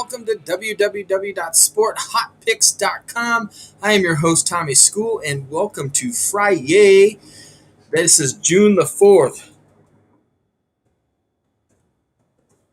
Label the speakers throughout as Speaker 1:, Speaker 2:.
Speaker 1: welcome to www.sporthotpicks.com. I am your host, Tommy School, and welcome to Friday. This is June the 4th.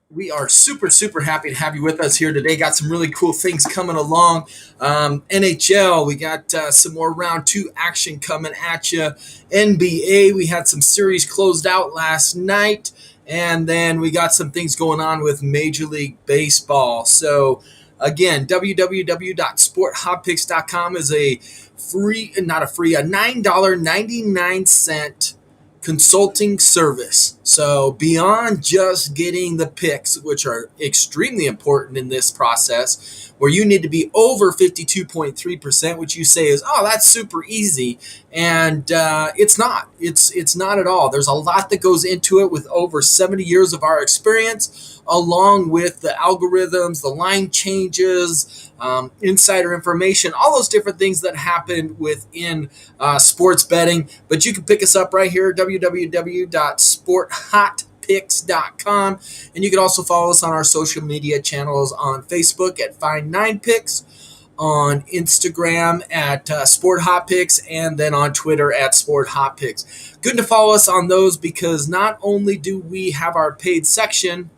Speaker 1: We are super happy to have you with us here today. Got some really cool things coming along. NHL, we got some more round two action coming at you. NBA, we had some series closed out last night. And then we got some things going on with Major League Baseball. So, again, www.sporthotpicks.com is a $9.99 consulting service. So beyond just getting the picks, which are extremely important in this process, where you need to be over 52.3%, which you say is, oh, that's super easy. And it's not. It's not at all. There's a lot that goes into it with over 70 years of our experience, along with the algorithms, the line changes, insider information, all those different things that happen within sports betting. But you can pick us up right here, www.sporthotpicks.com. And you can also follow us on our social media channels on Facebook at Find9Picks, on Instagram at Sport Hot Picks, and then on Twitter at Sport Hot Picks. Good to follow us on those because not only do we have our paid section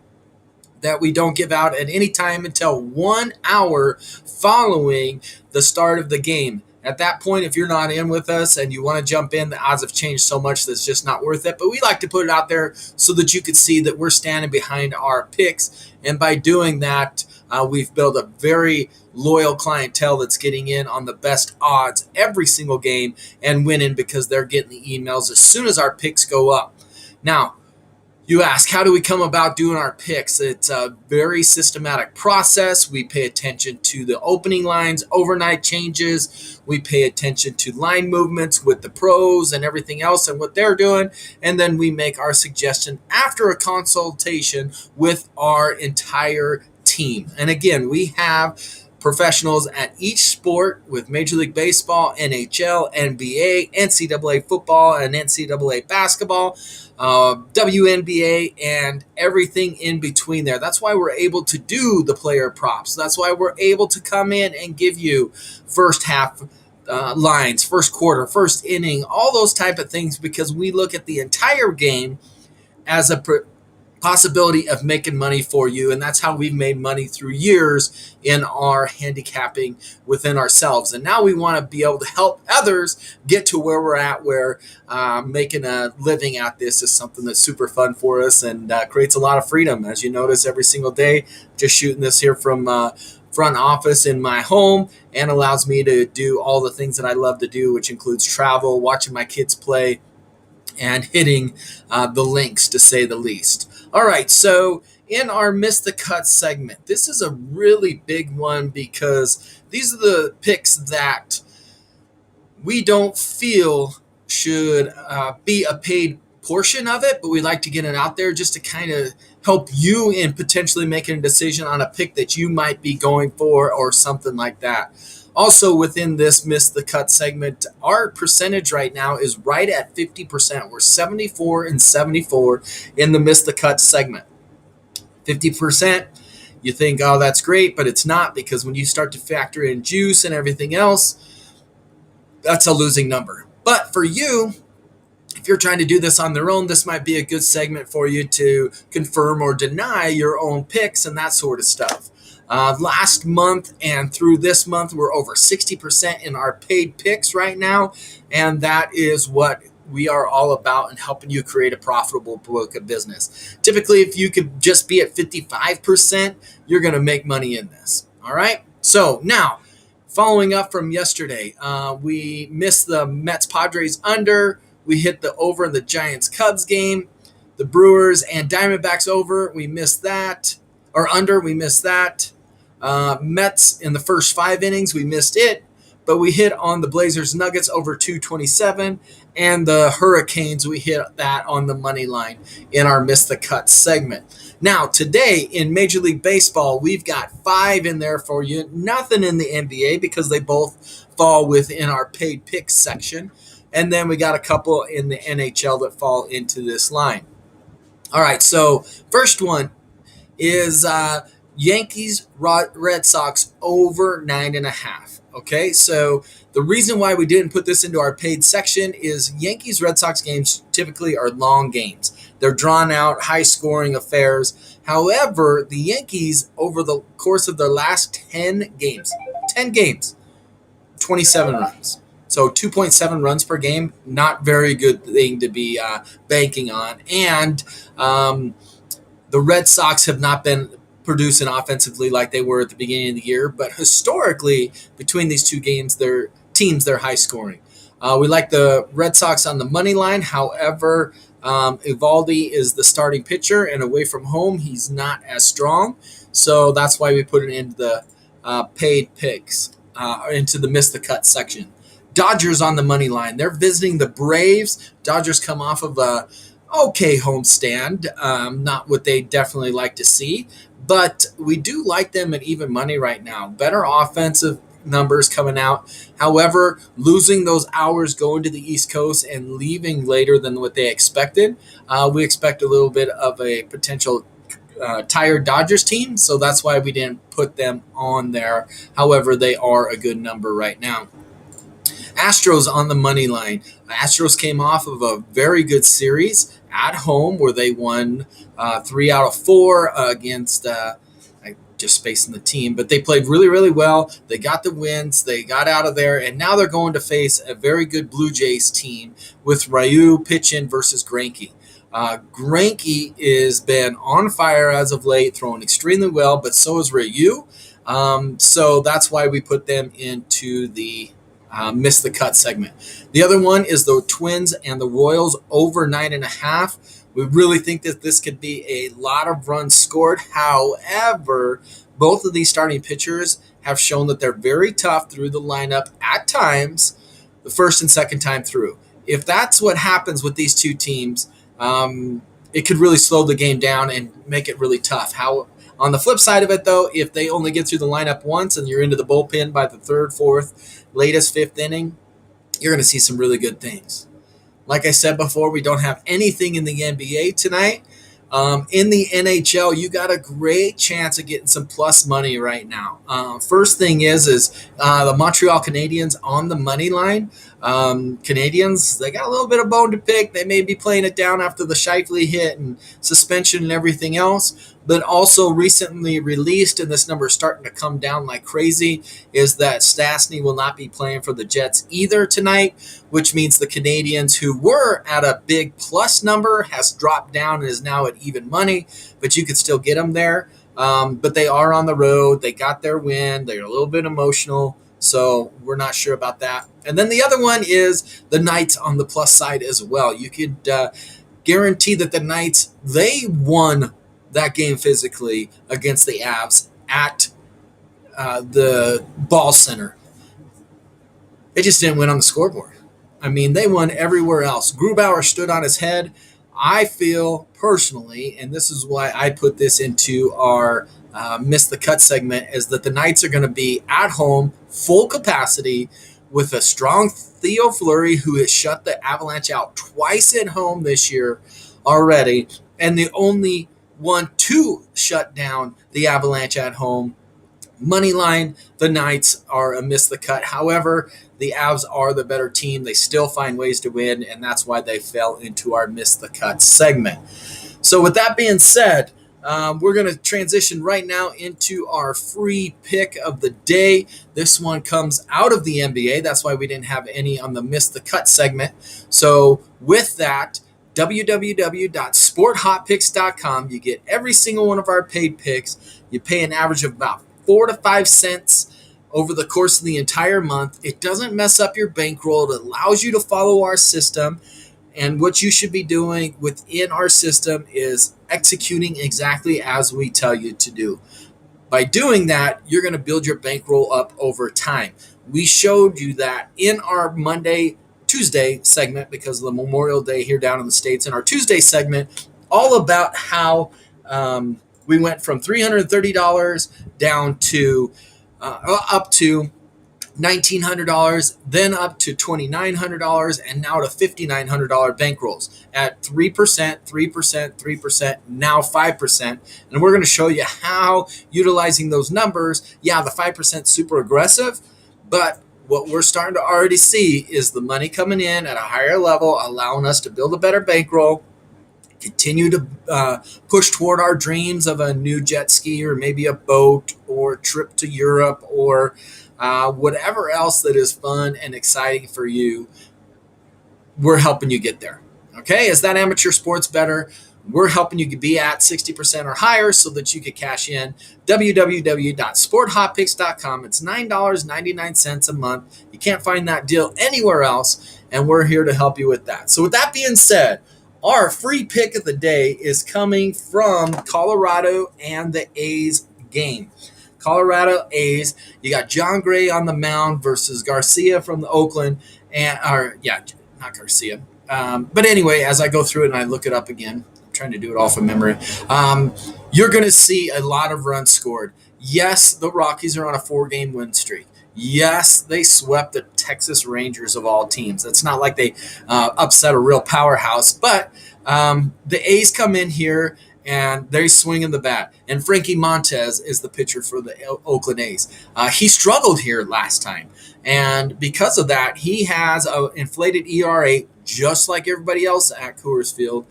Speaker 1: that we don't give out at any time until 1 hour following the start of the game. At that point, if you're not in with us and you want to jump in, the odds have changed so much that it's just not worth it. But we like to put it out there so that you could see that we're standing behind our picks. And by doing that, we've built a very loyal clientele that's getting in on the best odds every single game and winning because they're getting the emails as soon as our picks go up. Now, you ask, how do we come about doing our picks? It's a very systematic process. We pay attention to the opening lines, overnight changes. We pay attention to line movements with the pros and everything else and what they're doing. And then we make our suggestion after a consultation with our entire team. And again, we have professionals at each sport with Major League Baseball, NHL, NBA, NCAA football, and NCAA basketball, WNBA, and everything in between there. That's why we're able to do the player props. That's why we're able to come in and give you first half lines, first quarter, first inning, all those type of things, because we look at the entire game as a possibility of making money for you. And that's how we've made money through years in our handicapping within ourselves. And now we want to be able to help others get to where we're at, where making a living at this is something that's super fun for us and creates a lot of freedom. As you notice every single day, just shooting this here from front office in my home, and allows me to do all the things that I love to do, which includes travel, watching my kids play, and hitting the links, to say the least. All right, so in our Miss the Cut segment, this is a really big one because these are the picks that we don't feel should be a paid portion of it, but we like to get it out there just to kind of help you in potentially making a decision on a pick that you might be going for or something like that. Also, within this Miss the Cut segment, our percentage right now is right at 50%. We're 74-74 in the Miss the Cut segment. 50%, you think, oh, that's great, but it's not, because when you start to factor in juice and everything else, that's a losing number. But for you, if you're trying to do this on their own, this might be a good segment for you to confirm or deny your own picks and that sort of stuff. Last month and through this month, we're over 60% in our paid picks right now, and that is what we are all about in helping you create a profitable book of business. Typically, if you could just be at 55%, you're going to make money in this. All right? So now, following up from yesterday, we missed the Mets-Padres under. We hit the over in the Giants-Cubs game. The Brewers and Diamondbacks over, we missed that. Or under, we missed that. Mets in the first 5 innings, we missed it, but we hit on the Blazers Nuggets over 227, and the Hurricanes, we hit that on the money line in our Miss the Cut segment. Now, today in Major League Baseball, we've got 5 in there for you. Nothing in the NBA because they both fall within our paid picks section. And then we got a couple in the NHL that fall into this line. All right, so first one is Yankees, Red Sox over 9.5. Okay, so the reason why we didn't put this into our paid section is Yankees, Red Sox games typically are long games. They're drawn out, high scoring affairs. However, the Yankees, over the course of their last 10 games, 27 runs. So 2.7 runs per game, not very good thing to be banking on. And the Red Sox have not been producing offensively like they were at the beginning of the year, but historically, between these two games, they're high scoring. We like the Red Sox on the money line. However, Eovaldi is the starting pitcher, and away from home, he's not as strong. So that's why we put it into the paid picks, into the miss the cut section. Dodgers on the money line. They're visiting the Braves. Dodgers come off of a okay homestand, not what they definitely like to see, but we do like them at even money right now. Better offensive numbers coming out. However, losing those hours going to the East Coast and leaving later than what they expected, we expect a little bit of a potential tired Dodgers team, so that's why we didn't put them on there. However, they are a good number right now. Astros on the money line. Astros came off of a very good series at home where they won 3 out of 4 against just spacing the team, but they played really, really well. They got the wins. They got out of there, and now they're going to face a very good Blue Jays team with Ryu pitching versus Greinke. Greinke has been on fire as of late, throwing extremely well, but so is Ryu. So that's why we put them into the miss the cut segment. The other one is the Twins and the Royals over 9.5. We really think that this could be a lot of runs scored. However, both of these starting pitchers have shown that they're very tough through the lineup at times, the first and second time through. If that's what happens with these two teams, it could really slow the game down and make it really tough. On the flip side of it, though, if they only get through the lineup once and you're into the bullpen by the third, fourth, latest fifth inning, you're going to see some really good things. Like I said before, we don't have anything in the NBA tonight. In the NHL, you got a great chance of getting some plus money right now. First thing is the Montreal Canadiens on the money line. Canadians, they got a little bit of bone to pick. They may be playing it down after the Shifley hit and suspension and everything else. But also recently released, and this number is starting to come down like crazy, is that Stastny will not be playing for the Jets either tonight, which means the Canadians, who were at a big plus number, has dropped down and is now at even money, but you could still get them there. But they are on the road. They got their win. They're a little bit emotional, so we're not sure about that. And then the other one is the Knights on the plus side as well. You could guarantee that the Knights, they won that game physically against the Avs at the Ball Center. They just didn't win on the scoreboard. I mean, they won everywhere else. Grubauer stood on his head. I feel personally, and this is why I put this into our miss the cut segment, is that the Knights are going to be at home, full capacity, with a strong Theo Fleury, who has shut the Avalanche out twice at home this year already, and the only one to shut down the Avalanche at home. Money line, the Knights are a miss the cut. However, the Avs are the better team. They still find ways to win, and that's why they fell into our miss the cut segment. So with that being said, we're going to transition right now into our free pick of the day. This one comes out of the NBA. That's why we didn't have any on the miss the cut segment. So with that, www.sporthotpicks.com. You get every single one of our paid picks. You pay an average of about 4 to 5 cents over the course of the entire month. It doesn't mess up your bankroll. It allows you to follow our system. And what you should be doing within our system is executing exactly as we tell you to do. By doing that, you're going to build your bankroll up over time. We showed you that in our Tuesday segment, because of the Memorial Day here down in the States, in our Tuesday segment, all about how we went from $330 down to up to $1,900, then up to $2,900, and now to $5,900 bankrolls at 3%, 3%, 3%, now 5%. And we're going to show you how utilizing those numbers. Yeah, the 5% super aggressive, but what we're starting to already see is the money coming in at a higher level, allowing us to build a better bankroll, continue to push toward our dreams of a new jet ski or maybe a boat or a trip to Europe or whatever else that is fun and exciting for you. We're helping you get there. Okay, is that amateur sports better? We're helping you be at 60% or higher so that you could cash in. www.sporthotpicks.com. It's $9.99 a month. You can't find that deal anywhere else, and we're here to help you with that. So with that being said, our free pick of the day is coming from Colorado and the A's game. Colorado A's, you got John Gray on the mound versus Garcia from the Oakland, not Garcia. But anyway, as I go through it and I look it up again, I'm trying to do it all from memory, you're going to see a lot of runs scored. Yes, the Rockies are on a 4-game win streak. Yes, they swept the Texas Rangers of all teams. It's not like they upset a real powerhouse, but the A's come in here and they're swinging the bat. And Frankie Montez is the pitcher for the Oakland A's. He struggled here last time. And because of that, he has an inflated ERA just like everybody else at Coors Field.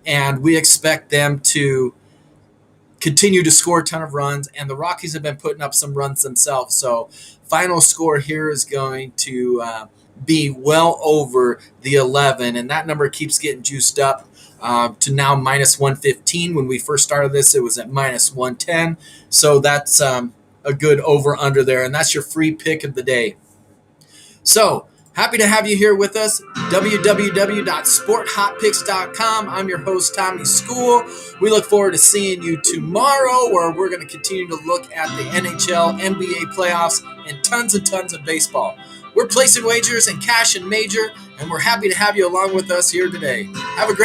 Speaker 1: And we expect them to continue to score a ton of runs. And the Rockies have been putting up some runs themselves. So final score here is going to be well over the 11. And that number keeps getting juiced up to now minus 115. When we first started this, it was at minus 110. So that's a good over under there. And that's your free pick of the day. So happy to have you here with us. www.sporthotpicks.com. I'm your host, Tommy School. We look forward to seeing you tomorrow, where we're going to continue to look at the NHL, NBA playoffs, and tons of baseball. We're placing wagers and cash and major, and we're happy to have you along with us here today. Have a great